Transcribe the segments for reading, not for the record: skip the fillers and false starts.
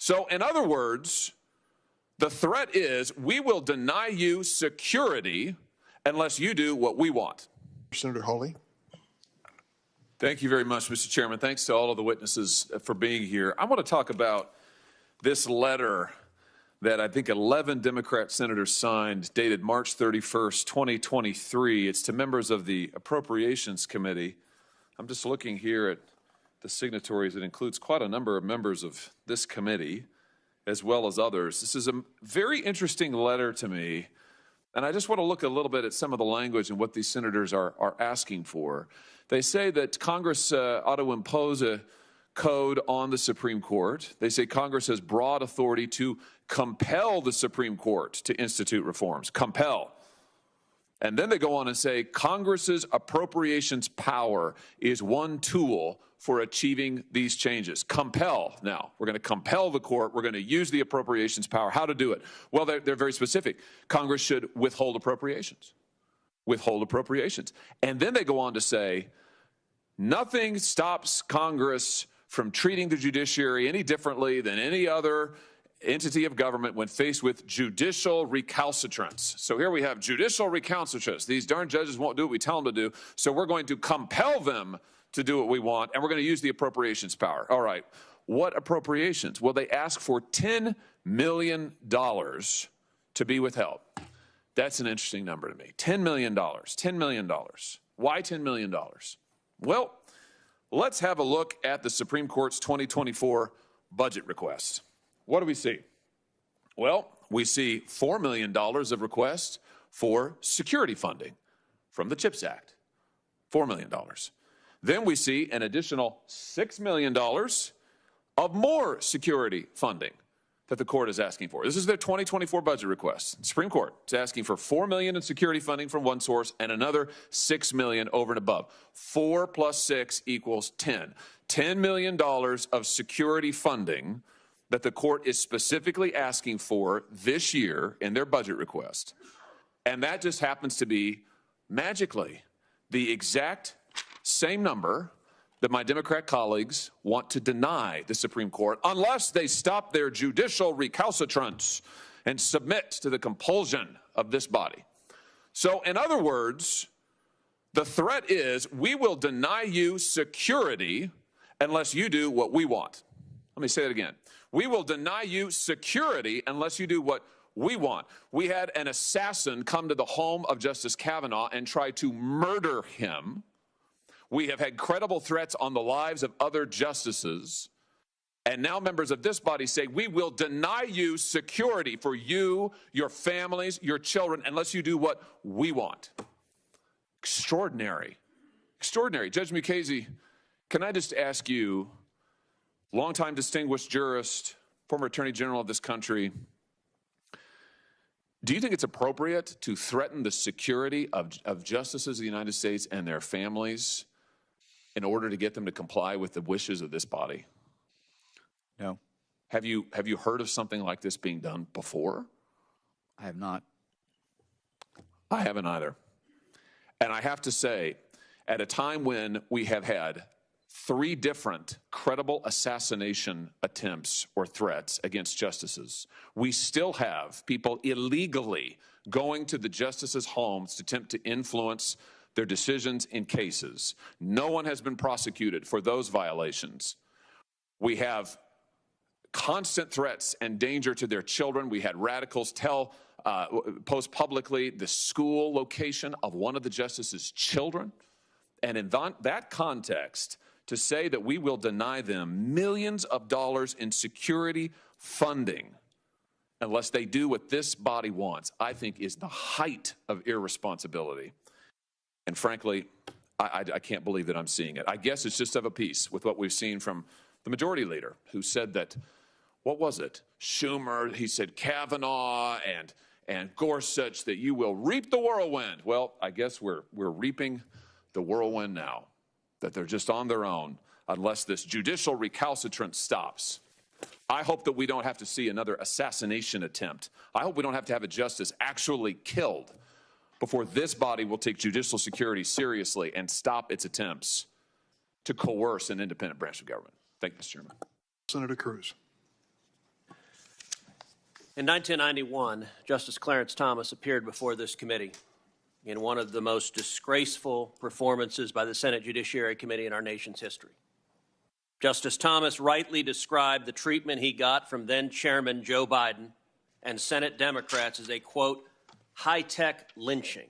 So, in other words, the threat is we will deny you security unless you do what we want. Senator Hawley. Thank you very much, Mr. Chairman. Thanks to all of the witnesses for being here. I want to talk about this letter that I think 11 Democrat senators signed, dated March 31st, 2023. It's to members of the Appropriations Committee. I'm just looking here at the signatories. It includes quite a number of members of this committee, as well as others. This is a very interesting letter to me, and I just want to look a little bit at some of the language and what these senators are asking for. They say that Congress ought to impose a code on the Supreme Court. They say Congress has broad authority to compel the Supreme Court to institute reforms. Compel. And then they go on and say Congress's appropriations power is one tool for achieving these changes. Compel. Now, we're going to compel the court. We're going to use the appropriations power. How to do it? Well, they're very specific. Congress should withhold appropriations. Withhold appropriations. And then they go on to say nothing stops Congress from treating the judiciary any differently than any other entity of government when faced with judicial recalcitrance. So here we have judicial recalcitrance. These darn judges won't do what we tell them to do, so we're going to compel them to do what we want, and we're going to use the appropriations power. All right, what appropriations? Well, they ask for $10 million to be withheld. That's an interesting number to me. $10 million. $10 million. Why $10 million? Well, let's have a look at the Supreme Court's 2024 budget request. What do we see? Well, we see $4 million of requests for security funding from the CHIPS Act. $4 million. Then we see an additional $6 million of more security funding that the court is asking for. This is their 2024 budget request. The Supreme Court is asking for $4 million in security funding from one source and another $6 million over and above. 4 plus 6 equals 10. $10 million of security funding that the court is specifically asking for this year in their budget request. And that just happens to be, magically, the exact same number that my Democrat colleagues want to deny the Supreme Court unless they stop their judicial recalcitrance and submit to the compulsion of this body. So, in other words, the threat is we will deny you security unless you do what we want. Let me say that again. We will deny you security unless you do what we want. We had an assassin come to the home of Justice Kavanaugh and try to murder him. We have had credible threats on the lives of other justices. And now members of this body say, we will deny you security for you, your families, your children, unless you do what we want. Extraordinary. Extraordinary. Judge Mukasey, can I just ask you, longtime distinguished jurist, former attorney general of this country, do you think it's appropriate to threaten the security of justices of the United States and their families in order to get them to comply with the wishes of this body? No. Have you heard of something like this being done before? I have not. I haven't either. And I have to say, at a time when we have had 3 different credible assassination attempts or threats against justices, we still have people illegally going to the justices' homes to attempt to influence their decisions in cases. No one has been prosecuted for those violations. We have constant threats and danger to their children. We had radicals post publicly the school location of one of the justices' children. And in that context, to say that we will deny them millions of dollars in security funding unless they do what this body wants, I think is the height of irresponsibility. And frankly, I can't believe that I'm seeing it. I guess it's just of a piece with what we've seen from the majority leader, who said that, what was it? Schumer, he said Kavanaugh and Gorsuch, that you will reap the whirlwind. Well, I guess we're reaping the whirlwind now, that they're just on their own unless this judicial recalcitrance stops. I hope that we don't have to see another assassination attempt. I hope we don't have to have a justice actually killed before this body will take judicial security seriously and stop its attempts to coerce an independent branch of government. Thank you, Mr. Chairman. Senator Cruz. In 1991, Justice Clarence Thomas appeared before this committee in one of the most disgraceful performances by the Senate Judiciary Committee in our nation's history. Justice Thomas rightly described the treatment he got from then-Chairman Joe Biden and Senate Democrats as a, quote, high-tech lynching.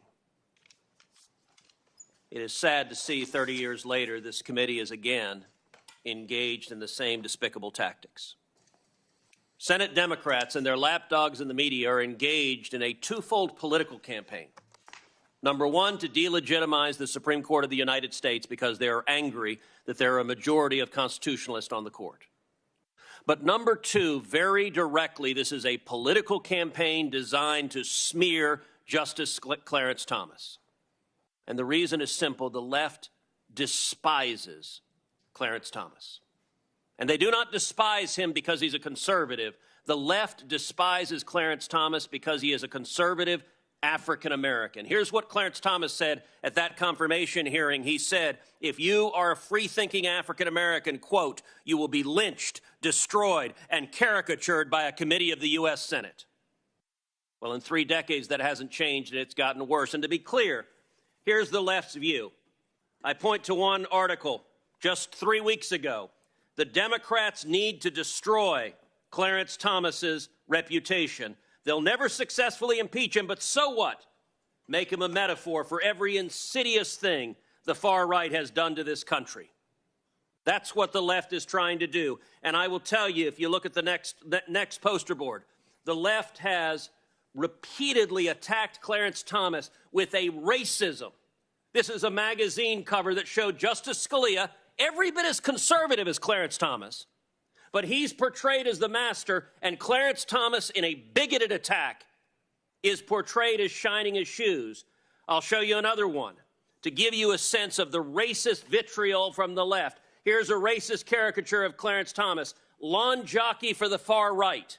It is sad to see 30 years later this committee is again engaged in the same despicable tactics. Senate Democrats and their lapdogs in the media are engaged in a twofold political campaign. Number one, to delegitimize the Supreme Court of the United States because they are angry that there are a majority of constitutionalists on the court. But number two, very directly, this is a political campaign designed to smear Justice Clarence Thomas. And the reason is simple. The left despises Clarence Thomas. And they do not despise him because he's a conservative. The left despises Clarence Thomas because he is a conservative African American. Here's what Clarence Thomas said at that confirmation hearing. He said, if you are a free-thinking African American, quote, you will be lynched, destroyed, and caricatured by a committee of the U.S. Senate. Well, in 3 decades, that hasn't changed, and it's gotten worse. And to be clear, here's the left's view. I point to one article just 3 weeks ago. The Democrats need to destroy Clarence Thomas's reputation. They'll never successfully impeach him, but so what? Make him a metaphor for every insidious thing the far right has done to this country. That's what the left is trying to do. And I will tell you, if you look at the next poster board, the left has repeatedly attacked Clarence Thomas with a racism. This is a magazine cover that showed Justice Scalia every bit as conservative as Clarence Thomas, but he's portrayed as the master, and Clarence Thomas, in a bigoted attack, is portrayed as shining his shoes. I'll show you another one to give you a sense of the racist vitriol from the left. Here's a racist caricature of Clarence Thomas, lawn jockey for the far right.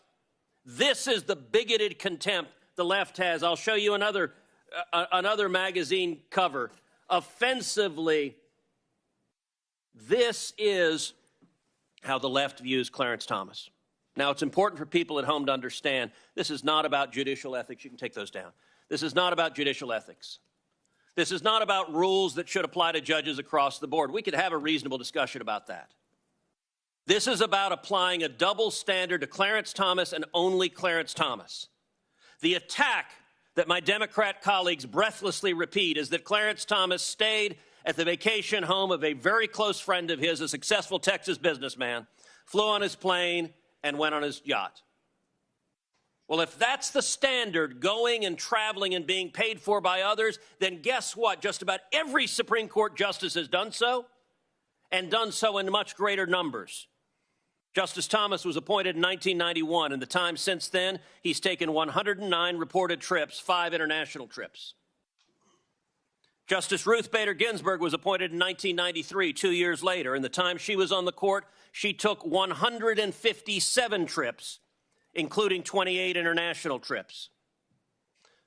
This is the bigoted contempt the left has. I'll show you another magazine cover, offensively. This is how the left views Clarence Thomas. Now, it's important for people at home to understand this is not about judicial ethics. You can take those down. This is not about judicial ethics. This is not about rules that should apply to judges across the board. We could have a reasonable discussion about that. This is about applying a double standard to Clarence Thomas and only Clarence Thomas. The attack that my Democrat colleagues breathlessly repeat is that Clarence Thomas stayed at the vacation home of a very close friend of his, a successful Texas businessman, flew on his plane, and went on his yacht. Well, if that's the standard, going and traveling and being paid for by others, then guess what? Just about every Supreme Court justice has done so, and done so in much greater numbers. Justice Thomas was appointed in 1991. In the time since then, he's taken 109 reported trips, 5 international trips. Justice Ruth Bader Ginsburg was appointed in 1993, 2 years later. In the time she was on the court, she took 157 trips, including 28 international trips.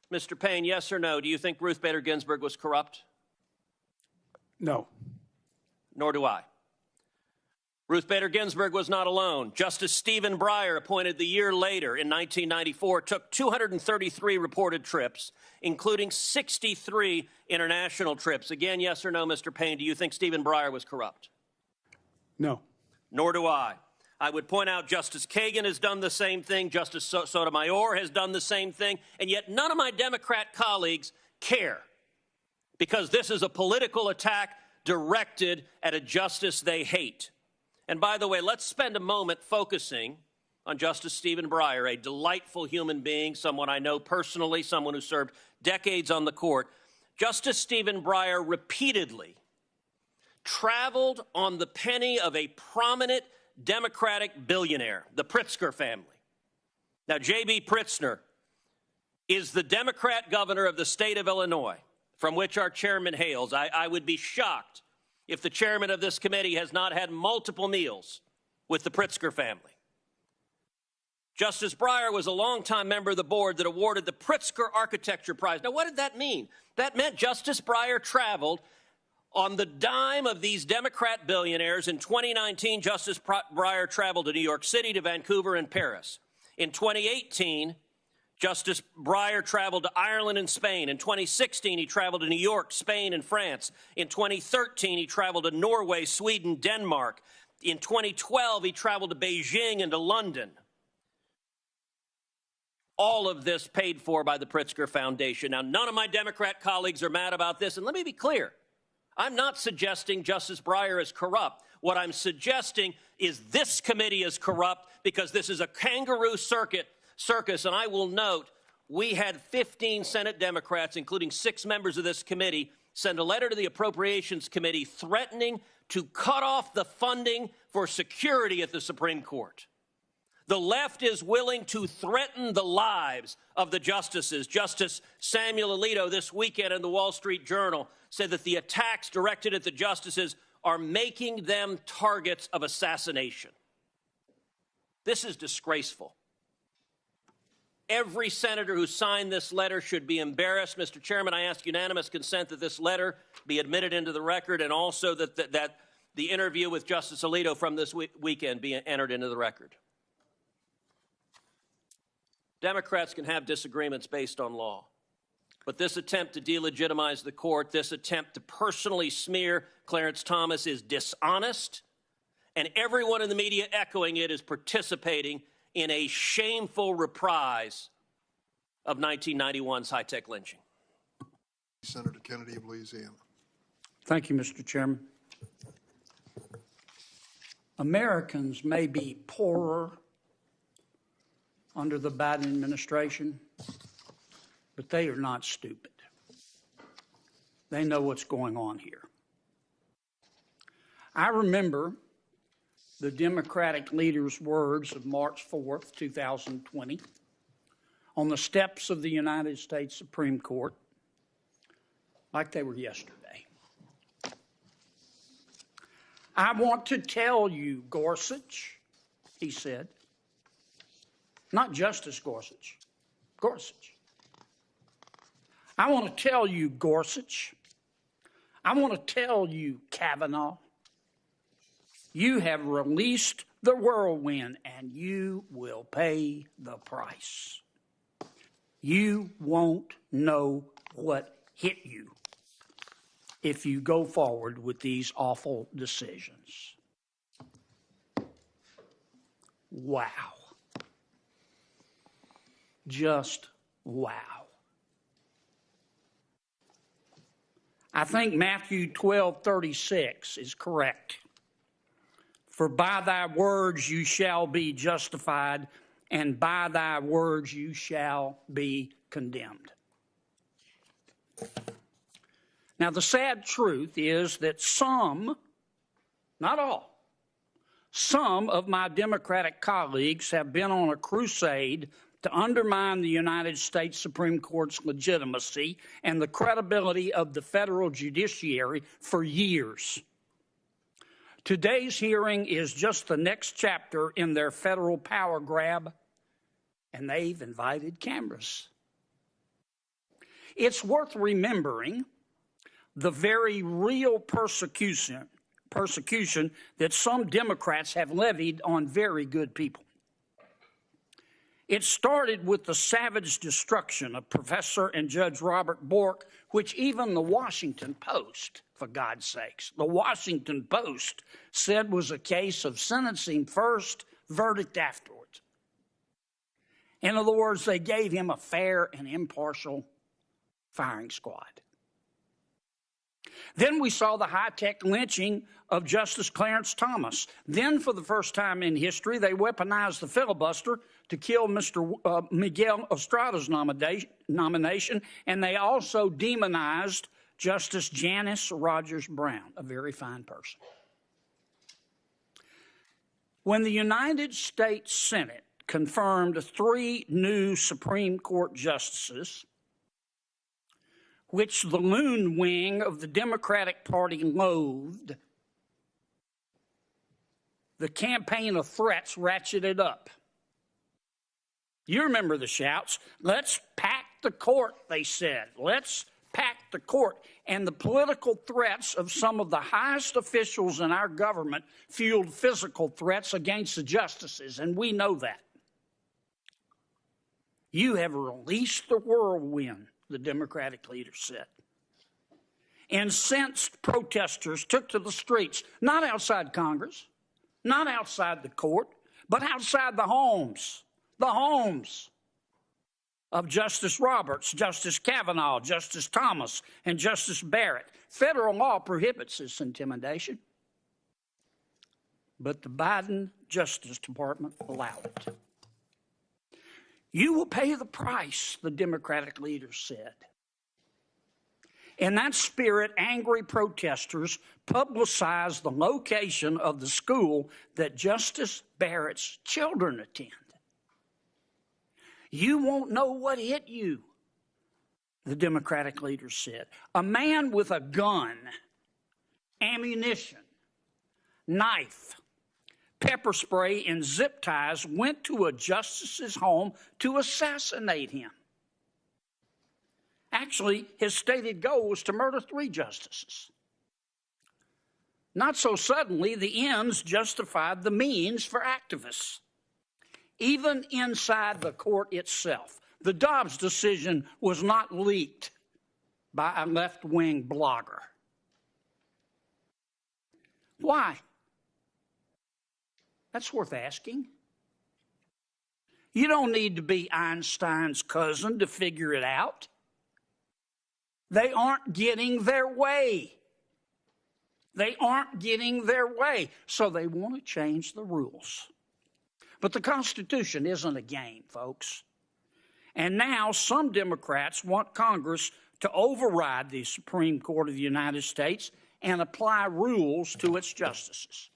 Mr. Payne, yes or no, do you think Ruth Bader Ginsburg was corrupt? No. Nor do I. Ruth Bader Ginsburg was not alone. Justice Stephen Breyer, appointed the year later in 1994, took 233 reported trips, including 63 international trips. Again, yes or no, Mr. Payne, do you think Stephen Breyer was corrupt? No. Nor do I. I would point out Justice Kagan has done the same thing, Justice Sotomayor has done the same thing, and yet none of my Democrat colleagues care, because this is a political attack directed at a justice they hate. And by the way, let's spend a moment focusing on Justice Stephen Breyer, a delightful human being, someone I know personally, someone who served decades on the court. Justice Stephen Breyer repeatedly traveled on the penny of a prominent Democratic billionaire, the Pritzker family. Now, J.B. Pritzker is the Democrat governor of the state of Illinois, from which our chairman hails. I would be shocked if the chairman of this committee has not had multiple meals with the Pritzker family. Justice Breyer was a longtime member of the board that awarded the Pritzker Architecture Prize. Now, what did that mean? That meant Justice Breyer traveled on the dime of these Democrat billionaires. In 2019, Justice Breyer traveled to New York City, to Vancouver, and Paris. In 2018, Justice Breyer traveled to Ireland and Spain. In 2016, he traveled to New York, Spain, and France. In 2013, he traveled to Norway, Sweden, Denmark. In 2012, he traveled to Beijing and to London. All of this paid for by the Pritzker Foundation. Now, none of my Democrat colleagues are mad about this, and let me be clear. I'm not suggesting Justice Breyer is corrupt. What I'm suggesting is this committee is corrupt because this is a kangaroo circus, and I will note we had 15 Senate Democrats, including 6 members of this committee, send a letter to the Appropriations Committee threatening to cut off the funding for security at the Supreme Court. The left is willing to threaten the lives of the justices. Justice Samuel Alito this weekend in the Wall Street Journal said that the attacks directed at the justices are making them targets of assassination. This is disgraceful. Every senator who signed this letter should be embarrassed. Mr. Chairman, I ask unanimous consent that this letter be admitted into the record and also that the interview with Justice Alito from this weekend be entered into the record. Democrats can have disagreements based on law, but this attempt to delegitimize the court, this attempt to personally smear Clarence Thomas is dishonest, and everyone in the media echoing it is participating in a shameful reprise of 1991's high-tech lynching. Senator Kennedy of Louisiana. Thank you, Mr. Chairman. Americans may be poorer under the Biden administration, but they are not stupid. They know what's going on here. I remember the Democratic leader's words of March 4th, 2020, on the steps of the United States Supreme Court, like they were yesterday. I want to tell you, Gorsuch, he said, not Justice Gorsuch, Gorsuch. I want to tell you, Gorsuch, I want to tell you, Kavanaugh, you have released the whirlwind, and you will pay the price. You won't know what hit you if you go forward with these awful decisions. Wow. Just wow. I think Matthew 12:36 is correct. For by thy words you shall be justified, and by thy words you shall be condemned. Now, the sad truth is that some, not all, some of my Democratic colleagues have been on a crusade to undermine the United States Supreme Court's legitimacy and the credibility of the federal judiciary for years. Today's hearing is just the next chapter in their federal power grab, and they've invited cameras. It's worth remembering the very real persecution that some Democrats have levied on very good people. It started with the savage destruction of Professor and Judge Robert Bork, which even the Washington Post, for God's sakes, the Washington Post said was a case of sentencing first, verdict afterwards. In other words, they gave him a fair and impartial firing squad. Then we saw the high-tech lynching of Justice Clarence Thomas. Then, for the first time in history, they weaponized the filibuster to kill Mr. Miguel Estrada's nomination, and they also demonized Justice Janice Rogers Brown, a very fine person. When the United States Senate confirmed 3 new Supreme Court justices, which the loon wing of the Democratic Party loathed, the campaign of threats ratcheted up. You remember the shouts. Let's pack the court, they said. Let's pack the court. And the political threats of some of the highest officials in our government fueled physical threats against the justices, and we know that. You have released the whirlwind, the Democratic leader said. Incensed protesters took to the streets, not outside Congress, not outside the court, but outside the homes of Justice Roberts, Justice Kavanaugh, Justice Thomas, and Justice Barrett. Federal law prohibits this intimidation, but the Biden Justice Department allowed it. You will pay the price, the Democratic leader said. In that spirit, angry protesters publicized the location of the school that Justice Barrett's children attend. You won't know what hit you, the Democratic leader said. A man with a gun, ammunition, knife, pepper spray, and zip ties went to a justice's home to assassinate him. Actually, his stated goal was to murder 3 justices. Not so suddenly, the ends justified the means for activists. Even inside the court itself, the Dobbs decision was not leaked by a left-wing blogger. Why? That's worth asking. You don't need to be Einstein's cousin to figure it out. They aren't getting their way. They aren't getting their way, so they want to change the rules. But the Constitution isn't a game, folks. And now some Democrats want Congress to override the Supreme Court of the United States and apply rules to its justices.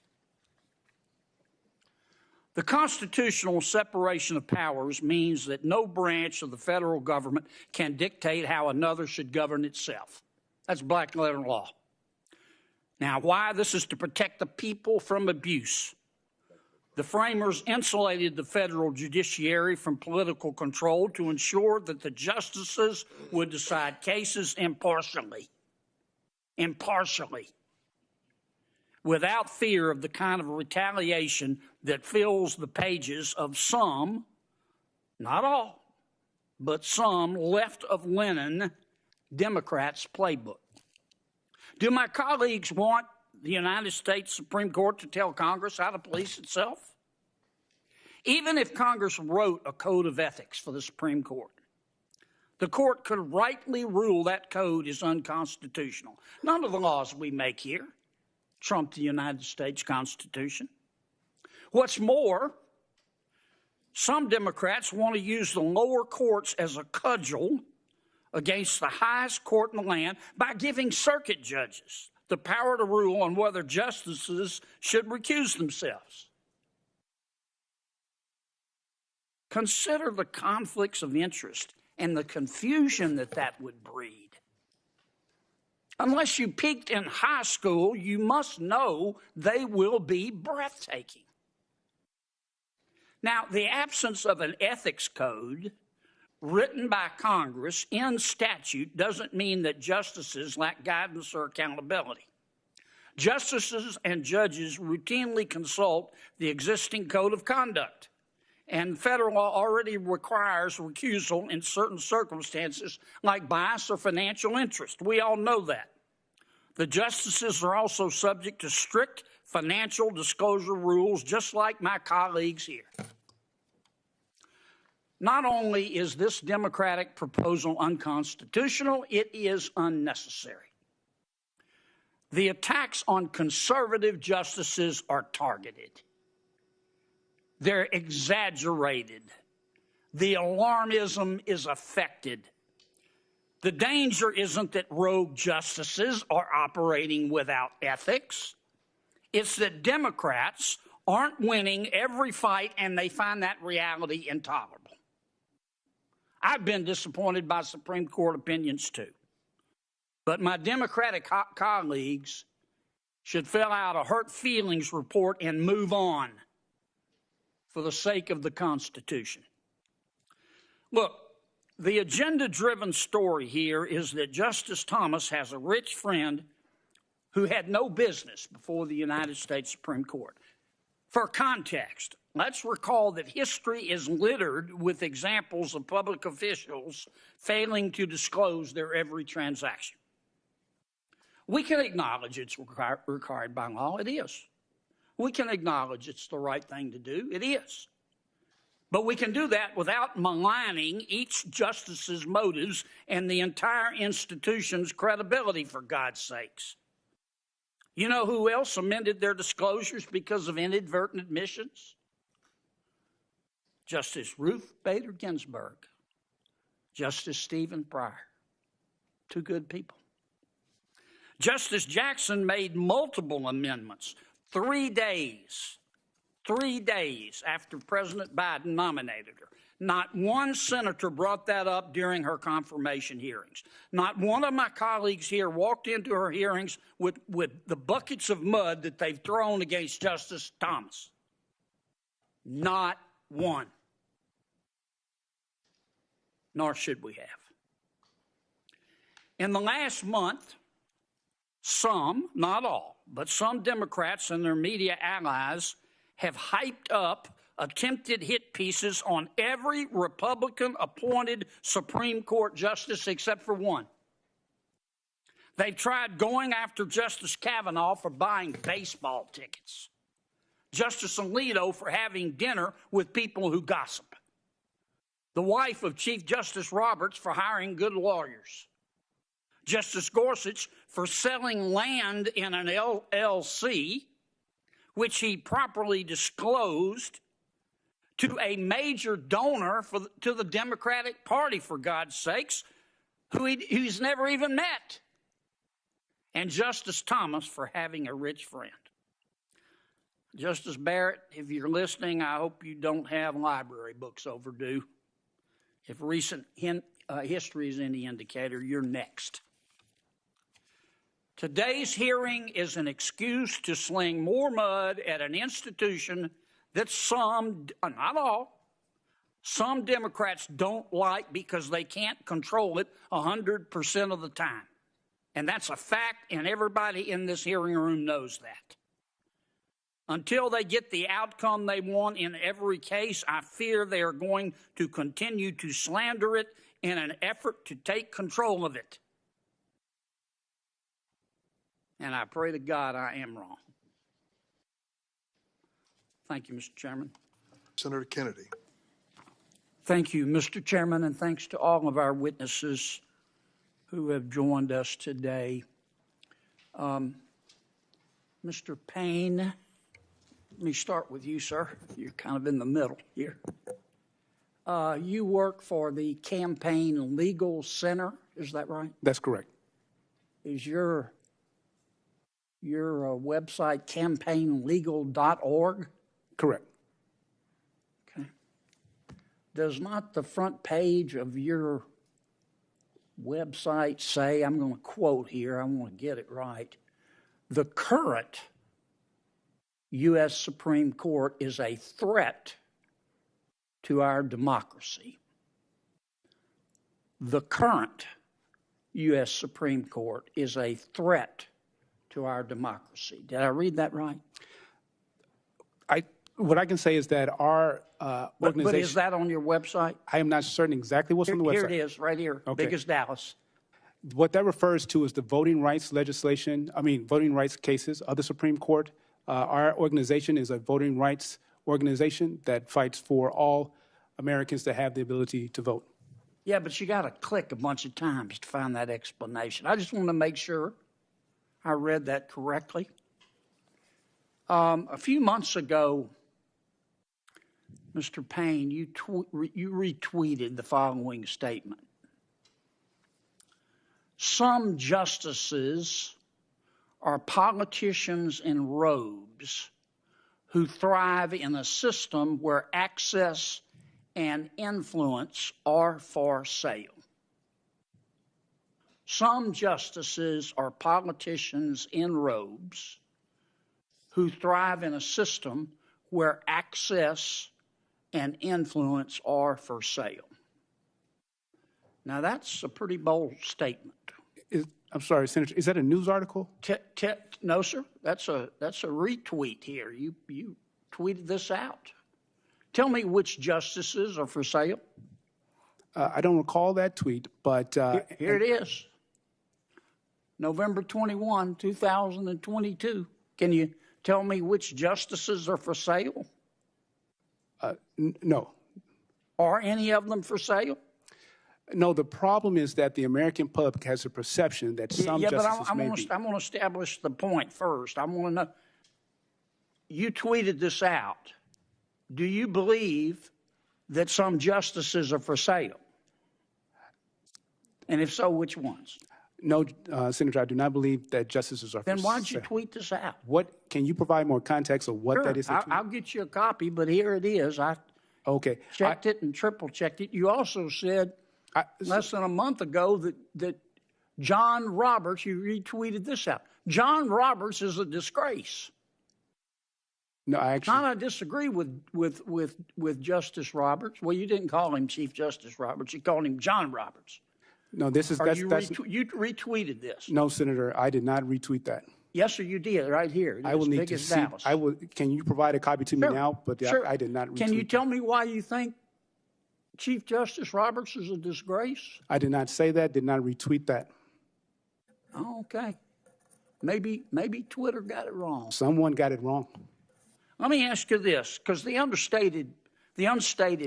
The constitutional separation of powers means that no branch of the federal government can dictate how another should govern itself. That's black letter law. Now, why? This is to protect the people from abuse. The framers insulated the federal judiciary from political control to ensure that the justices would decide cases impartially, without fear of the kind of retaliation that fills the pages of some, not all, but some left of Lenin Democrats' playbook. Do my colleagues want the United States Supreme Court to tell Congress how to police itself? Even if Congress wrote a code of ethics for the Supreme Court, the court could rightly rule that code is unconstitutional. None of the laws we make here trump the United States Constitution. What's more, some Democrats want to use the lower courts as a cudgel against the highest court in the land by giving circuit judges the power to rule on whether justices should recuse themselves. Consider the conflicts of interest and the confusion that that would breed. Unless you peaked in high school, you must know they will be breathtaking. Now, the absence of an ethics code written by Congress in statute doesn't mean that justices lack guidance or accountability. Justices and judges routinely consult the existing code of conduct, and federal law already requires recusal in certain circumstances like bias or financial interest. We all know that. The justices are also subject to strict financial disclosure rules, just like my colleagues here. Not only is this Democratic proposal unconstitutional, it is unnecessary. The attacks on conservative justices are targeted. They're exaggerated. The alarmism is affected. The danger isn't that rogue justices are operating without ethics. It's that Democrats aren't winning every fight and they find that reality intolerable. I've been disappointed by Supreme Court opinions too. But my Democratic colleagues should fill out a hurt feelings report and move on for the sake of the Constitution. Look, the agenda-driven story here is that Justice Thomas has a rich friend who had no business before the United States Supreme Court. For context, let's recall that history is littered with examples of public officials failing to disclose their every transaction. We can acknowledge it's required by law. It is. We can acknowledge it's the right thing to do. It is. But we can do that without maligning each justice's motives and the entire institution's credibility, for God's sakes. You know who else amended their disclosures because of inadvertent admissions? Justice Ruth Bader Ginsburg, Justice Stephen Breyer. Two good people. Justice Jackson made multiple amendments 3 days after President Biden nominated her. Not one senator brought that up during her confirmation hearings. Not one of my colleagues here walked into her hearings with the buckets of mud that they've thrown against Justice Thomas. Not one. Nor should we have. In the last month, some, not all, but some Democrats and their media allies have hyped up attempted hit pieces on every Republican-appointed Supreme Court justice except for one. They've tried going after Justice Kavanaugh for buying baseball tickets, Justice Alito for having dinner with people who gossip, the wife of Chief Justice Roberts for hiring good lawyers, Justice Gorsuch for selling land in an LLC, which he properly disclosed to a major donor to the Democratic Party, for God's sakes, who he's never even met, and Justice Thomas for having a rich friend. Justice Barrett, if you're listening, I hope you don't have library books overdue. If recent history is any indicator, you're next. Today's hearing is an excuse to sling more mud at an institution that some, not all, some Democrats don't like because they can't control it 100% of the time. And that's a fact, and everybody in this hearing room knows that. Until they get the outcome they want in every case, I fear they are going to continue to slander it in an effort to take control of it. And I pray to God I am wrong. Thank you, Mr. Chairman. Senator Kennedy. Thank you, Mr. Chairman, and thanks to all of our witnesses who have joined us today. Mr. Payne, let me start with you, sir. You're kind of in the middle here. You work for the Campaign Legal Center, is that right? That's correct. Is your website campaignlegal.org? Correct. Okay. Does not the front page of your website say, I'm going to quote here, I want to get it right, the current U.S. Supreme Court is a threat to our democracy. The current U.S. Supreme Court is a threat to our democracy. Did I read that right? What I can say is that our organization... But is that on your website? I am not certain exactly what's on the website. Here it is, right here, Okay. big as Dallas. What that refers to is the voting rights voting rights cases of the Supreme Court. Our organization is a voting rights organization that fights for all Americans to have the ability to vote. Yeah, but you got to click a bunch of times to find that explanation. I just want to make sure I read that correctly. A few months ago, Mr. Payne, you retweeted the following statement. Some justices are politicians in robes who thrive in a system where access and influence are for sale. Some justices are politicians in robes who thrive in a system where access and influence are for sale. Now, that's a pretty bold statement. I'm sorry, Senator, is that a news article? No, sir. That's a retweet here. You tweeted this out. Tell me which justices are for sale. I don't recall that tweet, but Here it is. November 21, 2022. Can you tell me which justices are for sale? no. Are any of them for sale? No, the problem is that the American public has a perception that some Yeah, but justices may be. I'm going to establish the point first. I want to know. You tweeted this out. Do you believe that some justices are for sale? And if so, which ones? No, Senator, I do not believe that justices are for Then why'd you sale. tweet this out? What, can you provide more context of what that is? that I'll get you a copy, but here it is. I Okay. checked it and triple checked it. You also said less than a month ago that John Roberts, you retweeted this out. John Roberts is a disgrace. No, I actually. Not I disagree with Justice Roberts. Well, you didn't call him Chief Justice Roberts. You called him John Roberts. No, this is that's You retweeted this. no, Senator. I did not retweet that. Yes, sir, you did right here. I will It's need big to as see. Dallas. I will. Can you provide a copy to me Sure. now? But Sure. I did not retweet. Can you tell me why you think Chief Justice Roberts is a disgrace? I did not say that. Did not retweet that. Oh, okay. Maybe Twitter got it wrong. Someone got it wrong. Let me ask you this, because the unstated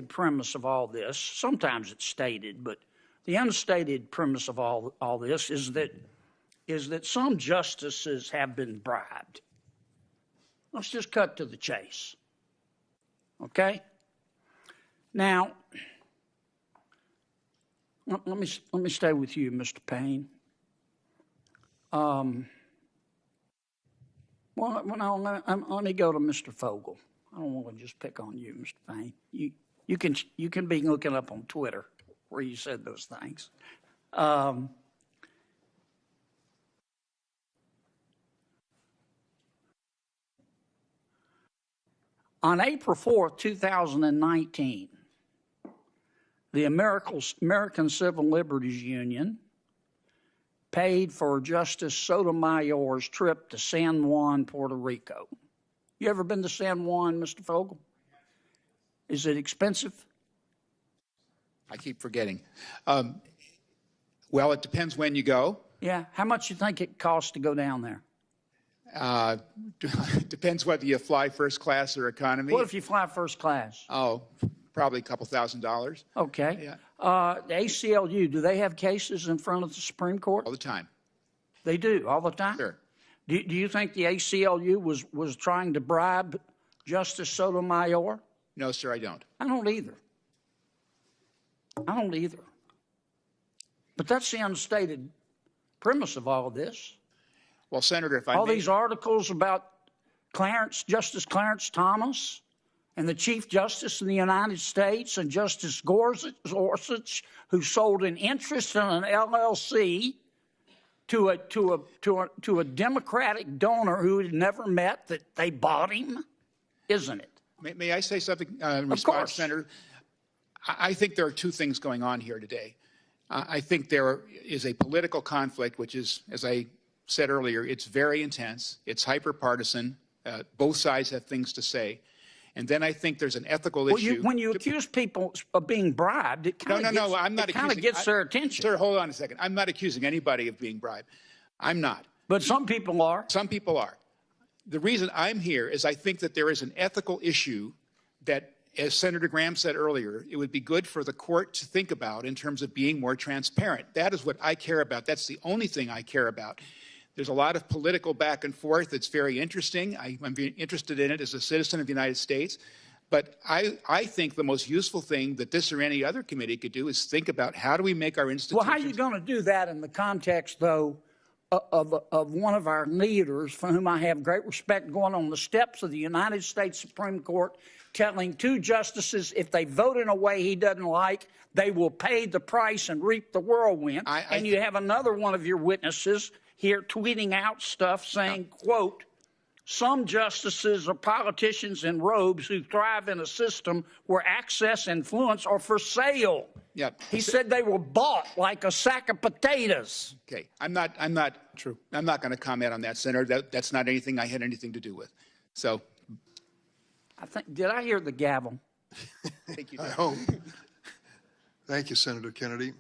premise of all this, sometimes it's stated, but the unstated premise of all this is that some justices have been bribed. Let's just cut to the chase. Okay? Now, let me stay with you, Mr. Payne. Well, no, let me go to Mr. Fogel. I don't want to just pick on you, Mr. Payne. You can be looking up on Twitter where you said those things. On April 4th, 2019, the American Civil Liberties Union paid for Justice Sotomayor's trip to San Juan, Puerto Rico. You ever been to San Juan, Mr. Fogel? Is it expensive? I keep forgetting. Well, it depends when you go. Yeah. How much you think it costs to go down there? Depends whether you fly first class or economy. What if you fly first class? Oh, probably a couple $1,000s Okay. Yeah. The ACLU, do they have cases in front of the Supreme Court? all the time. They do, all the time? Sure. Do you think the ACLU was trying to bribe Justice Sotomayor? No, sir, I don't. I don't either. But that's the unstated premise of all of this. Well, Senator, if I All may, these articles about Justice Clarence Thomas and the Chief Justice in the United States and Justice Gorsuch, who sold an interest in an LLC to a Democratic donor who had never met, that they bought him, isn't it? may I say something in response, course. Senator? I think there are two things going on here today. I think there is a political conflict, which is, as I said earlier, it's very intense. It's hyper-partisan. Both sides have things to say. And then I think there's an ethical issue. When you accuse people of being bribed, it kind of gets their attention. Sir, hold on a second. I'm not accusing anybody of being bribed. I'm not. But some people are. Some people are. The reason I'm here is I think that there is an ethical issue that, as Senator Graham said earlier, it would be good for the court to think about in terms of being more transparent. That is what I care about. That's the only thing I care about. There's a lot of political back and forth. It's very interesting. I'm very interested in it as a citizen of the United States. But I think the most useful thing that this or any other committee could do is think about how do we make our institutions. Well, how are you going to do that in the context, though, of one of our leaders, for whom I have great respect, going on the steps of the United States Supreme Court, telling two justices if they vote in a way he doesn't like, they will pay the price and reap the whirlwind. And you have another one of your witnesses here tweeting out stuff saying, quote, some justices are politicians in robes who thrive in a system where access and influence are for sale. Yep. He said they were bought like a sack of potatoes. Okay, I'm not going to comment on that, Senator. That's not anything I had anything to do with. So, Did I hear the gavel? Thank you. I Dan. hope. Thank you, Senator Kennedy.